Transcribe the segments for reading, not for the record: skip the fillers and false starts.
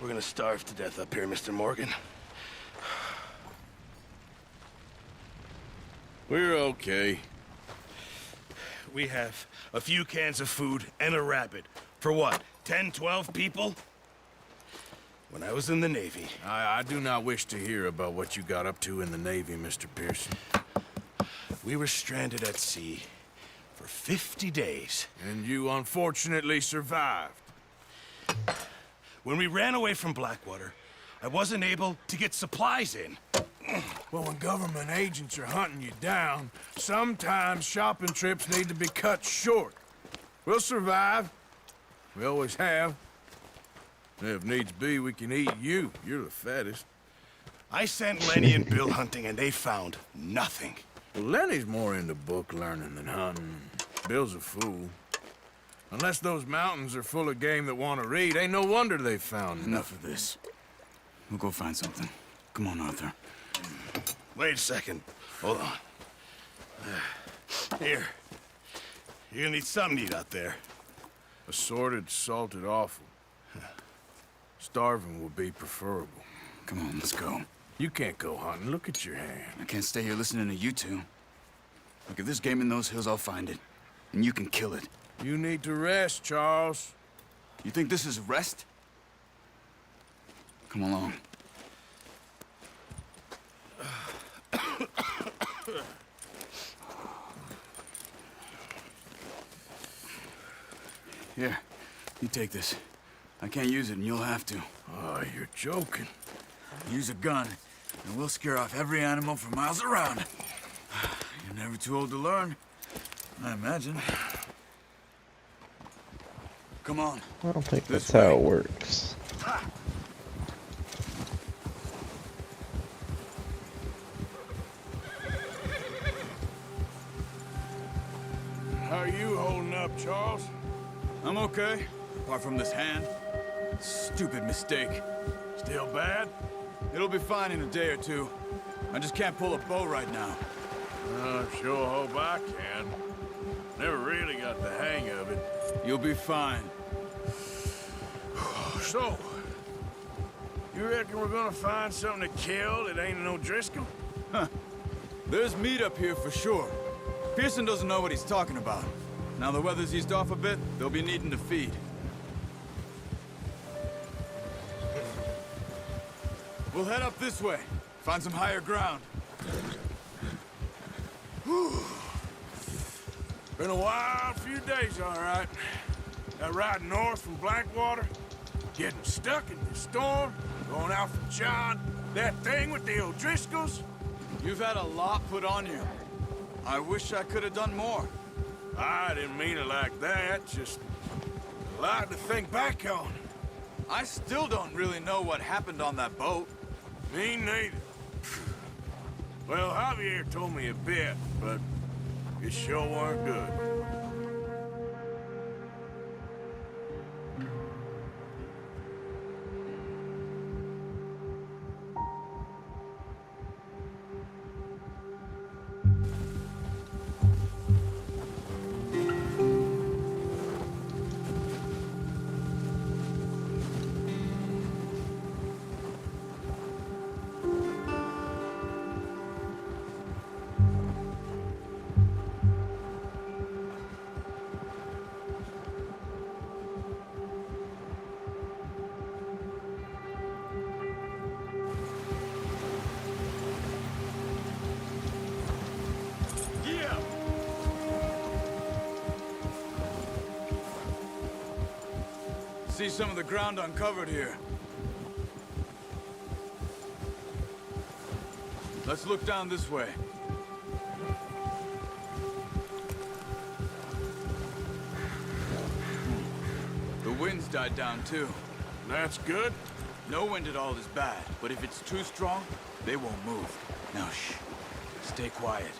We're gonna starve to death up here, Mr. Morgan. We're okay. We have a few cans of food and a rabbit. For what, 10, 12 people? When I was in the Navy... I do not wish to hear about what you got up to in the Navy, Mr. Pearson. We were stranded at sea for 50 days. And you unfortunately survived. When we ran away from Blackwater, I wasn't able to get supplies in. Well, when government agents are hunting you down, sometimes shopping trips need to be cut short. We'll survive. We always have. If needs be, we can eat you. You're the fattest. I sent Lenny and Bill hunting, and they found nothing. Well, Lenny's more into book learning than hunting. Bill's a fool. Unless those mountains are full of game that want to read, ain't no wonder they found Enough of this. We'll go find something. Come on, Arthur. Wait a second. Hold on. Here. You're gonna need something to eat out there. Assorted, salted offal. Starving will be preferable. Come on, let's go. You can't go hunting. Look at your hand. I can't stay here listening to you two. Look, if there's game in those hills, I'll find it. And you can kill it. You need to rest, Charles. You think this is rest? Come along. Here, you take this. I can't use it, and you'll have to. Oh, you're joking. Use a gun, and we'll scare off every animal for miles around. You're never too old to learn, I imagine. Come on. I don't think This that's how way. it works. How are you holding up, Charles? I'm okay, apart from this hand. Stupid mistake. Still bad? It'll be fine in a day or two. I just can't pull a bow right now. I sure hope I can. Never really got the hang of it. You'll be fine. So, you reckon we're gonna find something to kill that ain't no Driscoll? There's meat up here for sure. Pearson doesn't know what he's talking about. Now the weather's eased off a bit, they'll be needing to feed. We'll head up this way. Find some higher ground. Been a wild few days, all right. That ride north from Blackwater, getting stuck in the storm, going out from John, that thing with the O'Driscolls. You've had a lot put on you. I wish I could have done more. I didn't mean it like that, just a lot to think back on. I still don't really know what happened on that boat. Me neither. Well, Javier told me a bit, but it sure weren't good. See some of the ground uncovered here. Let's look down this way. The wind's died down too. That's good. No wind at all is bad, but if it's too strong, they won't move. Now shh. Stay quiet.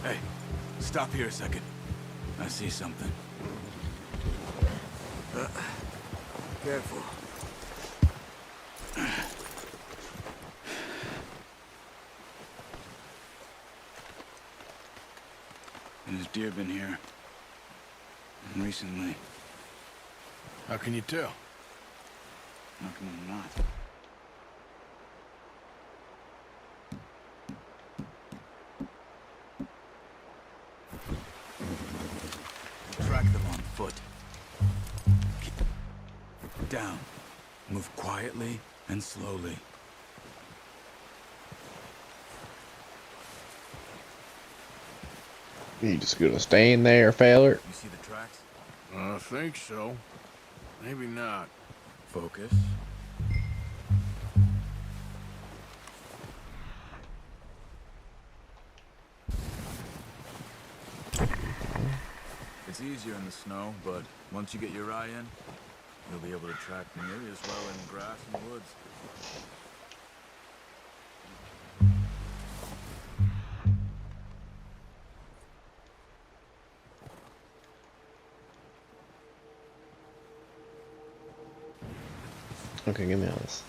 Hey, stop here a second. I see something. Careful. There's deer been here. Recently. How can you tell? How can you not? Track them on foot. Keep down. Move quietly and slowly. You just gonna stand there, feller? You see the tracks? I think so. Maybe not. Focus. It's easier in the snow, but once you get your eye in, you'll be able to track nearly as well in grass and woods. Okay, give me all this.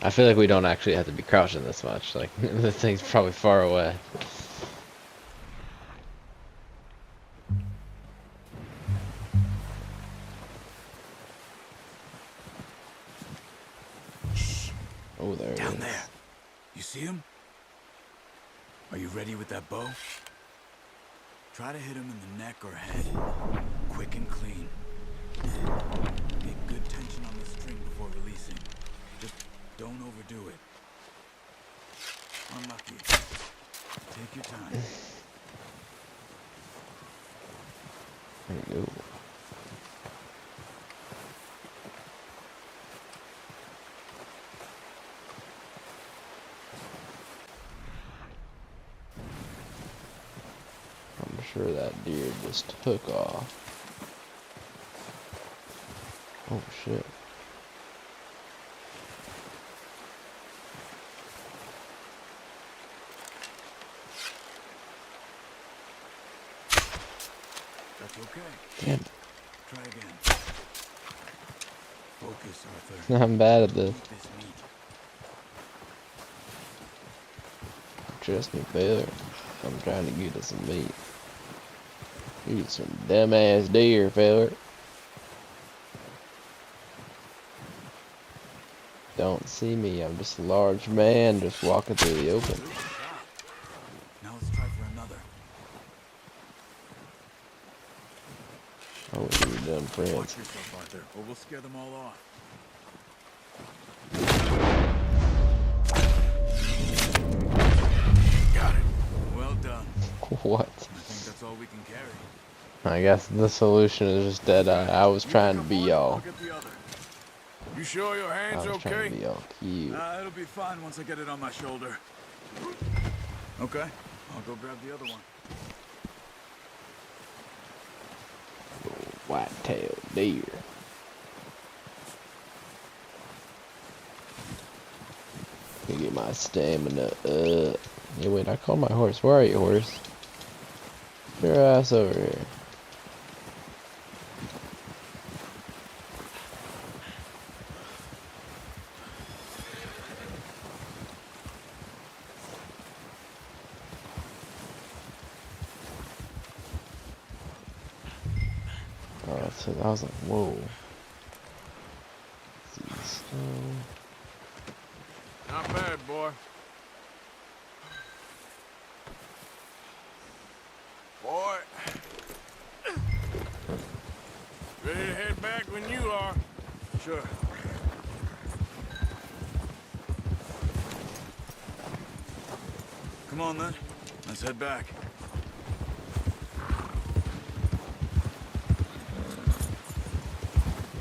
I feel like we don't actually have to be crouching this much. Like, the thing's probably far away. Oh, there it Down is. there. You see him? Are you ready with that bow? Try to hit him in the neck or head. Quick and clean. Get good tension on the string before releasing. Just don't overdo it. Unlucky. Take your time. There you go. I'm sure that deer just took off. Oh shit. That's okay. Damn. Try again. Focus, Arthur. I'm bad at this. Eat this meat. Trust me, fella. I'm trying to get us some meat. Eat some dumbass deer, fella. Don't see me. I'm just a large man just walking through the open. Now let's try for another. Oh, you're done, Watch friends. yourself, Arthur, or we'll scare them all off. Got it. Well done. What? I think that's all we can carry. I guess the solution is just dead eye. I was trying to be y'all. I'll get the other. You sure your I hand's was trying okay? to be all cute. It'll be fine once I get it on my shoulder. Okay, I'll go grab the other one. White-tailed deer. Let me get my stamina up. Yeah, wait, I called my horse. Where are you, horse? Your ass over here. Oh, so I was like, whoa. Let's see, stone. Not bad, boy. Boy. Ready to head back when you are. Sure. Come on then. Let's head back.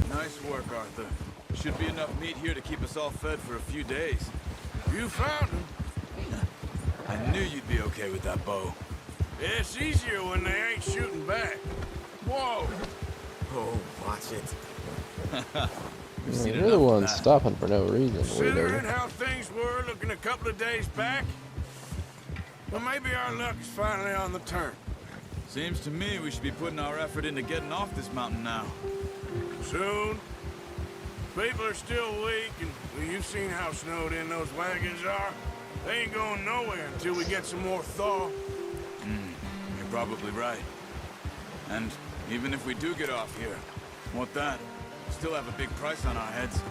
Nice work, Arthur. Should be enough meat here to keep us all fed for a few days. You found him. I knew you'd be okay with that bow. It's easier when they ain't shooting back. Whoa! Oh, watch it. You're the one stopping for no reason, Considering weirdo. how things were looking a couple of days back, well, maybe our luck is finally on the turn. Seems to me we should be putting our effort into getting off this mountain now. Soon. People are still weak, and well, you've seen how snowed in those wagons are. They ain't going nowhere until we get some more thaw. You're probably right. And even if we do get off here, what then? Still have a big price on our heads.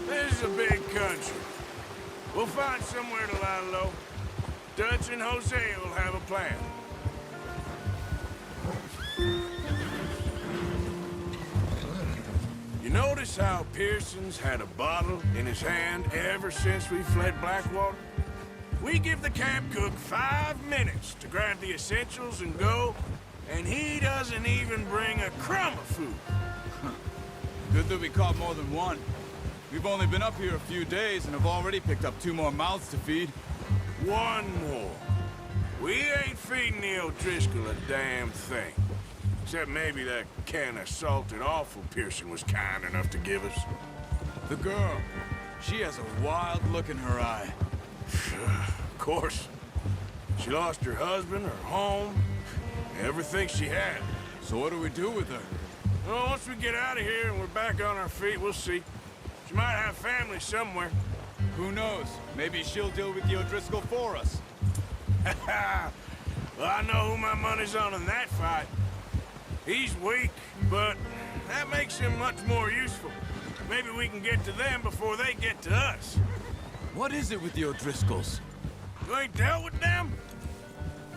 This is a big country. We'll find somewhere to lie low. Dutch and Hosea will have a plan. You notice how Pearson's had a bottle in his hand ever since we fled Blackwater? We give the camp cook 5 minutes to grab the essentials and go, and he doesn't even bring a crumb of food. Good that we caught more than one. We've only been up here a few days and have already picked up 2 more mouths to feed. 1 more. We ain't feeding the O'Driscoll a damn thing. Except maybe that can of salted offal Pearson was kind enough to give us. The girl, she has a wild look in her eye. Of course. She lost her husband, her home, everything she had. So what do we do with her? Well, once we get out of here and we're back on our feet, we'll see. She might have family somewhere. Who knows? Maybe she'll deal with the O'Driscoll for us. Well, I know who my money's on in that fight. He's weak, but that makes him much more useful. Maybe we can get to them before they get to us. What is it with the O'Driscolls? You ain't dealt with them?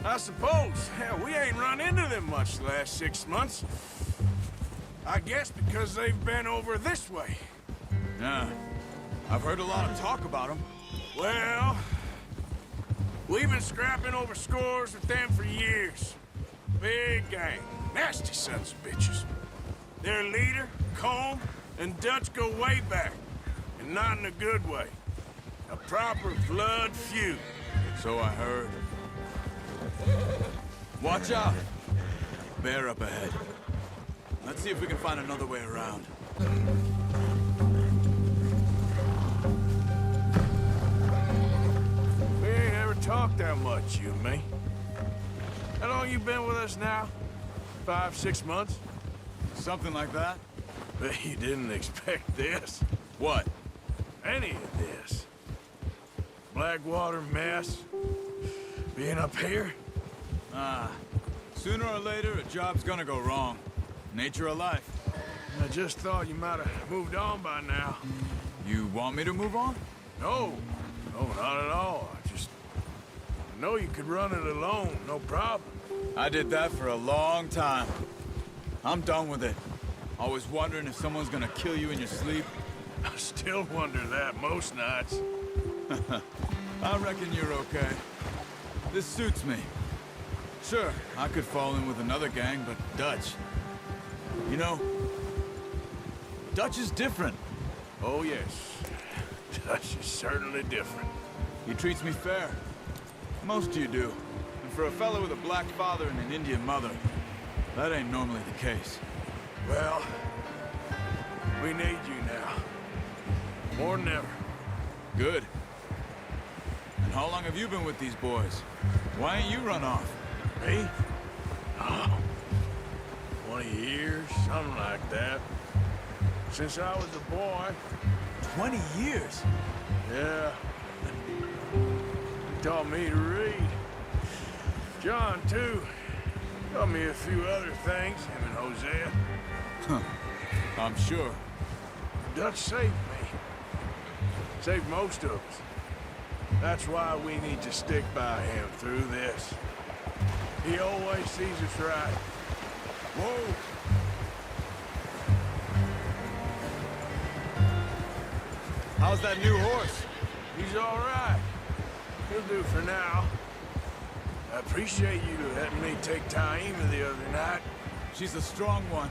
I suppose. Hell, we ain't run into them much the last 6 months. I guess because they've been over this way. Yeah. I've heard a lot of talk about them. Well, we've been scrapping over scores with them for years. Big gang. Nasty sons of bitches. Their leader, Combe, and Dutch go way back. And not in a good way. A proper blood feud. So I heard. Watch out! Bear up ahead. Let's see if we can find another way around. We ain't ever talked that much, you and me. How long you been with us now? 5, 6 months? Something like that? Bet you didn't expect this. What? Any of this. Blackwater mess. Being up here? Sooner or later, a job's gonna go wrong. Nature of life. I just thought you might have moved on by now. You want me to move on? No. No, not at all. I know you could run it alone, no problem. I did that for a long time. I'm done with it. Always wondering if someone's gonna kill you in your sleep. I still wonder that most nights. I reckon you're okay. This suits me. Sure, I could fall in with another gang, but Dutch... You know, Dutch is different. Oh, yes. Dutch is certainly different. He treats me fair. Most of you do. And for a fellow with a black father and an Indian mother, that ain't normally the case. Well, we need you now. More than ever. Good. And how long have you been with these boys? Why ain't you run off? Me? Oh, 20 years, something like that. Since I was a boy. 20 years? Yeah. He taught me to read. John, too. Taught me a few other things, him and Hosea. I'm sure. Dutch saved me. Saved most of us. That's why we need to stick by him through this. He always sees us right. Whoa! How's that new horse? He's all right. He'll do for now. I appreciate you letting me take Taima the other night. She's a strong one.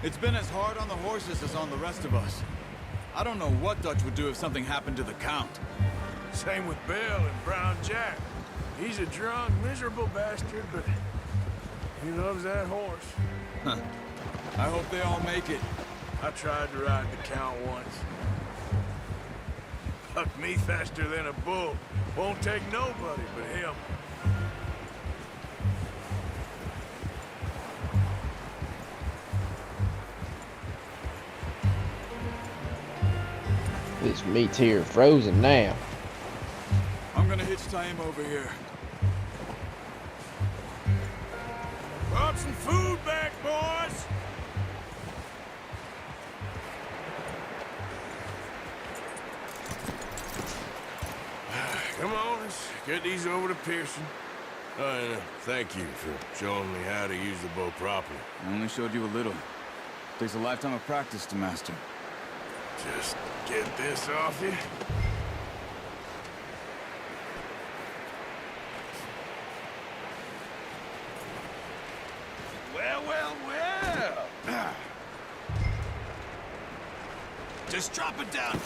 It's been as hard on the horses as on the rest of us. I don't know what Dutch would do if something happened to the Count. Same with Bill and Brown Jack. He's a drunk, miserable bastard, but he loves that horse. I hope they all make it. I tried to ride the Count once. Bucked me faster than a bull. Won't take nobody but him. This meat's here frozen now. I'm gonna hitch tie him over here. Brought some food back, boys! Come on, let's get these over to Pearson. Thank you for showing me how to use the bow properly. I only showed you a little. Takes a lifetime of practice to master. Just get this off you. Well, well, well. Just drop it down.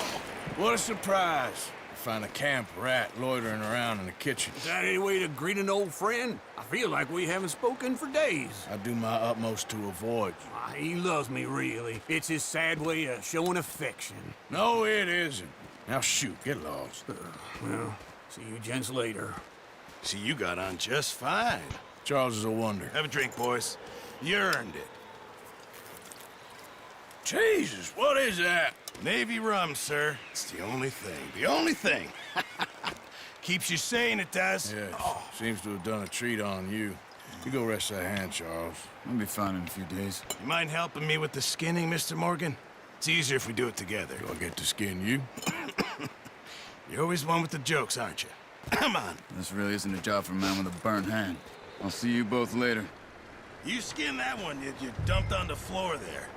What a surprise. Find a camp rat loitering around in the kitchen. Is that any way to greet an old friend? I feel like we haven't spoken for days. I do my utmost to avoid you. He loves me, really. It's his sad way of showing affection. No, it isn't. Now shoot, get lost. Well, see you gents later. See, you got on just fine. Charles is a wonder. Have a drink, boys. You earned it. Jesus, what is that? Navy rum, sir. It's the only thing. The only thing. Keeps you sane, it does. Yes, seems to have done a treat on you. You go rest that hand, Charles. I'll be fine in a few days. You mind helping me with the skinning, Mr. Morgan? It's easier if we do it together. Do I get to skin you? You're always one with the jokes, aren't you? Come on. This really isn't a job for a man with a burnt hand. I'll see you both later. You skin that one you dumped on the floor there.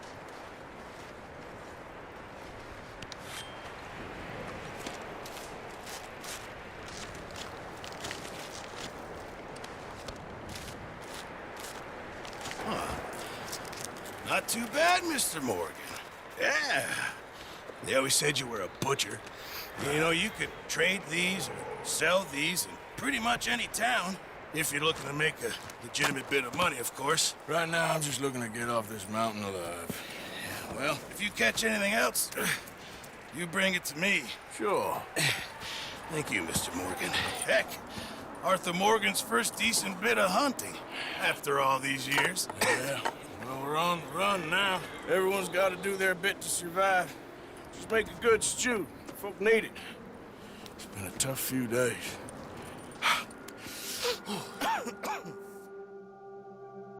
Not too bad, Mr. Morgan. Yeah. They always said you were a butcher. You know, you could trade these or sell these in pretty much any town. If you're looking to make a legitimate bit of money, of course. Right now, I'm just looking to get off this mountain alive. Yeah, well, if you catch anything else, you bring it to me. Sure. Thank you, Mr. Morgan. Heck, Arthur Morgan's first decent bit of hunting after all these years. Yeah. Well, we're on the run now. Everyone's got to do their bit to survive. Just make a good stew. Folk need it. It's been a tough few days.